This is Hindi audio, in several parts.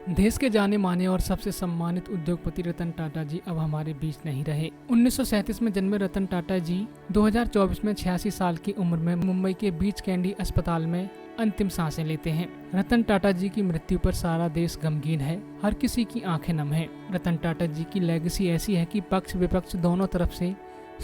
देश के जाने माने और सबसे सम्मानित उद्योगपति रतन टाटा जी अब हमारे बीच नहीं रहे। 1937 में जन्मे रतन टाटा जी 2024 में 86 साल की उम्र में मुंबई के बीच कैंडी अस्पताल में अंतिम सांसें लेते हैं। रतन टाटा जी की मृत्यु पर सारा देश गमगीन है, हर किसी की आंखें नम हैं। रतन टाटा जी की लेगेसी ऐसी है कि पक्ष विपक्ष दोनों तरफ से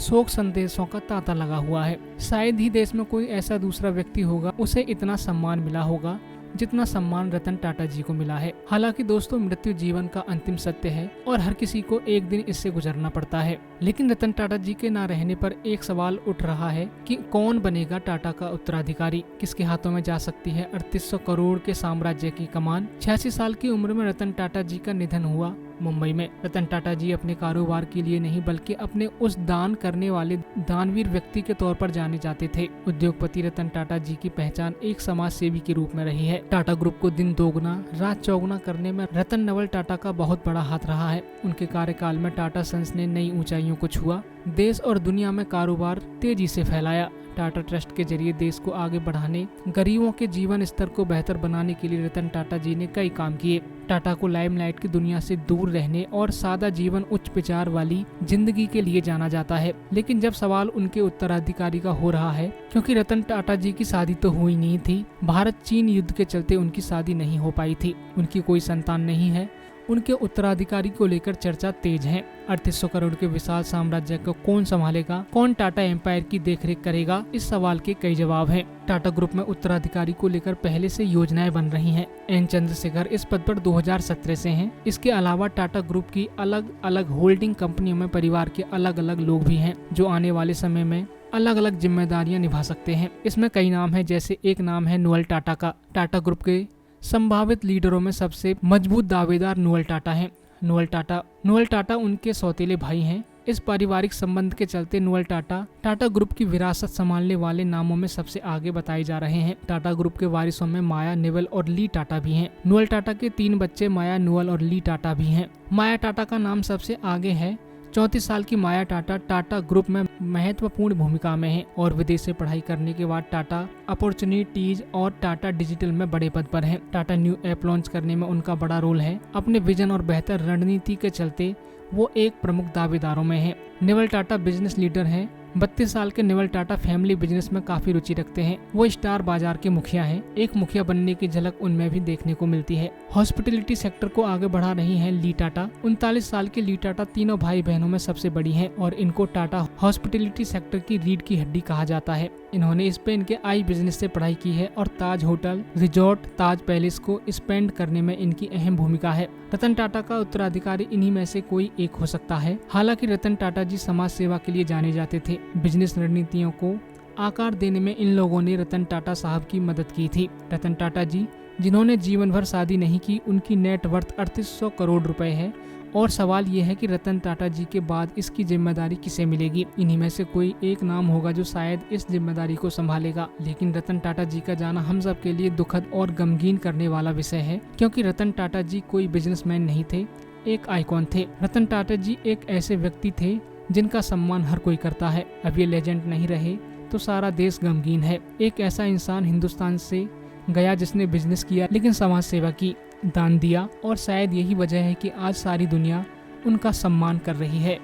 शोक संदेशों का तांता लगा हुआ है। शायद ही देश में कोई ऐसा दूसरा व्यक्ति होगा उसे इतना सम्मान मिला होगा जितना सम्मान रतन टाटा जी को मिला है। हालांकि दोस्तों, मृत्यु जीवन का अंतिम सत्य है और हर किसी को एक दिन इससे गुजरना पड़ता है। लेकिन रतन टाटा जी के ना रहने पर एक सवाल उठ रहा है कि कौन बनेगा टाटा का उत्तराधिकारी, किसके हाथों में जा सकती है 3800 करोड़ के साम्राज्य की कमान। 86 साल की उम्र में रतन टाटा जी का निधन हुआ मुंबई में। रतन टाटा जी अपने कारोबार के लिए नहीं बल्कि अपने उस दान करने वाले दानवीर व्यक्ति के तौर पर जाने जाते थे। उद्योगपति रतन टाटा जी की पहचान एक समाज सेवी के रूप में रही है। टाटा ग्रुप को दिन दोगुना रात चौगुना करने में रतन नवल टाटा का बहुत बड़ा हाथ रहा है। उनके कार्यकाल में टाटा सन्स ने नई ऊंचाइयों को छुआ, देश और दुनिया में कारोबार तेजी से फैलाया। टाटा ट्रस्ट के जरिए देश को आगे बढ़ाने, गरीबों के जीवन स्तर को बेहतर बनाने के लिए रतन टाटा जी ने कई काम किए। टाटा को लाइमलाइट की दुनिया से दूर रहने और सादा जीवन, उच्च विचार वाली जिंदगी के लिए जाना जाता है। लेकिन जब सवाल उनके उत्तराधिकारी का हो रहा है, क्योंकि रतन टाटा जी की शादी तो हुई नहीं थी, भारत चीन युद्ध के चलते उनकी शादी नहीं हो पाई थी, उनकी कोई संतान नहीं है, उनके उत्तराधिकारी को लेकर चर्चा तेज है। 3800 करोड़ के विशाल साम्राज्य को कौन संभालेगा, कौन टाटा एम्पायर की देखरेख करेगा, इस सवाल के कई जवाब हैं। टाटा ग्रुप में उत्तराधिकारी को लेकर पहले से योजनाएं बन रही हैं। एन चंद्रशेखर इस पद पर 2017 से हैं। इसके अलावा टाटा ग्रुप की अलग अलग होल्डिंग कंपनियों में परिवार के अलग अलग लोग भी हैं, जो आने वाले समय में अलग अलग जिम्मेदारियां निभा सकते हैं। इसमें कई नाम है, जैसे एक नाम है नोएल टाटा का। टाटा ग्रुप के संभावित लीडरों में सबसे मजबूत दावेदार नोएल टाटा हैं। नोएल टाटा उनके सौतेले भाई हैं। इस पारिवारिक संबंध के चलते नोएल टाटा ग्रुप की विरासत संभालने वाले नामों में सबसे आगे बताए जा रहे हैं। टाटा ग्रुप के वारिसों में माया, नेवल और ली टाटा भी हैं। नोएल टाटा के 3 बच्चे माया, नोएल और ली टाटा भी हैं। माया टाटा का नाम सबसे आगे है। 34 साल की माया टाटा ग्रुप में महत्वपूर्ण भूमिका में है और विदेश से पढ़ाई करने के बाद टाटा अपॉर्चुनिटीज और टाटा डिजिटल में बड़े पद पर हैं। टाटा न्यू ऐप लॉन्च करने में उनका बड़ा रोल है। अपने विजन और बेहतर रणनीति के चलते वो एक प्रमुख दावेदारों में है। नेवल टाटा बिजनेस लीडर हैं। 32 साल के नेवल टाटा फैमिली बिजनेस में काफी रुचि रखते हैं। वो स्टार बाजार के मुखिया हैं। एक मुखिया बनने की झलक उनमें भी देखने को मिलती है। हॉस्पिटैलिटी सेक्टर को आगे बढ़ा रही हैं ली टाटा। 39 साल के ली टाटा तीनों भाई बहनों में सबसे बड़ी हैं और इनको टाटा हॉस्पिटैलिटी सेक्टर की रीढ़ की हड्डी कहा जाता है। इन्होंने स्पेन के आई बिजनेस से पढ़ाई की है और ताज होटल, रिजॉर्ट, ताज पैलेस को एक्सपेंड करने में इनकी अहम भूमिका है। रतन टाटा का उत्तराधिकारी इन्हीं में से कोई एक हो सकता है। हालांकि रतन टाटा जी समाज सेवा के लिए जाने जाते थे। बिजनेस रणनीतियों को आकार देने में इन लोगों ने रतन टाटा साहब की मदद की थी। रतन टाटा जी, जिन्होंने जीवन भर शादी नहीं की, उनकी नेट वर्थ 3800 करोड़ रुपए है और सवाल ये है कि रतन टाटा जी के बाद इसकी जिम्मेदारी किसे मिलेगी। इन्हीं में से कोई एक नाम होगा जो शायद इस जिम्मेदारी को संभालेगा। लेकिन रतन टाटा जी का जाना हम सब के लिए दुखद और गमगीन करने वाला विषय है, क्योंकि रतन टाटा जी कोई बिजनेसमैन नहीं थे, एक आइकॉन थे। रतन टाटा जी एक ऐसे व्यक्ति थे जिनका सम्मान हर कोई करता है। अब ये लेजेंड नहीं रहे तो सारा देश गमगीन है। एक ऐसा इंसान हिंदुस्तान से गया जिसने बिजनेस किया लेकिन समाज सेवा की, दान दिया, और शायद यही वजह है कि आज सारी दुनिया उनका सम्मान कर रही है।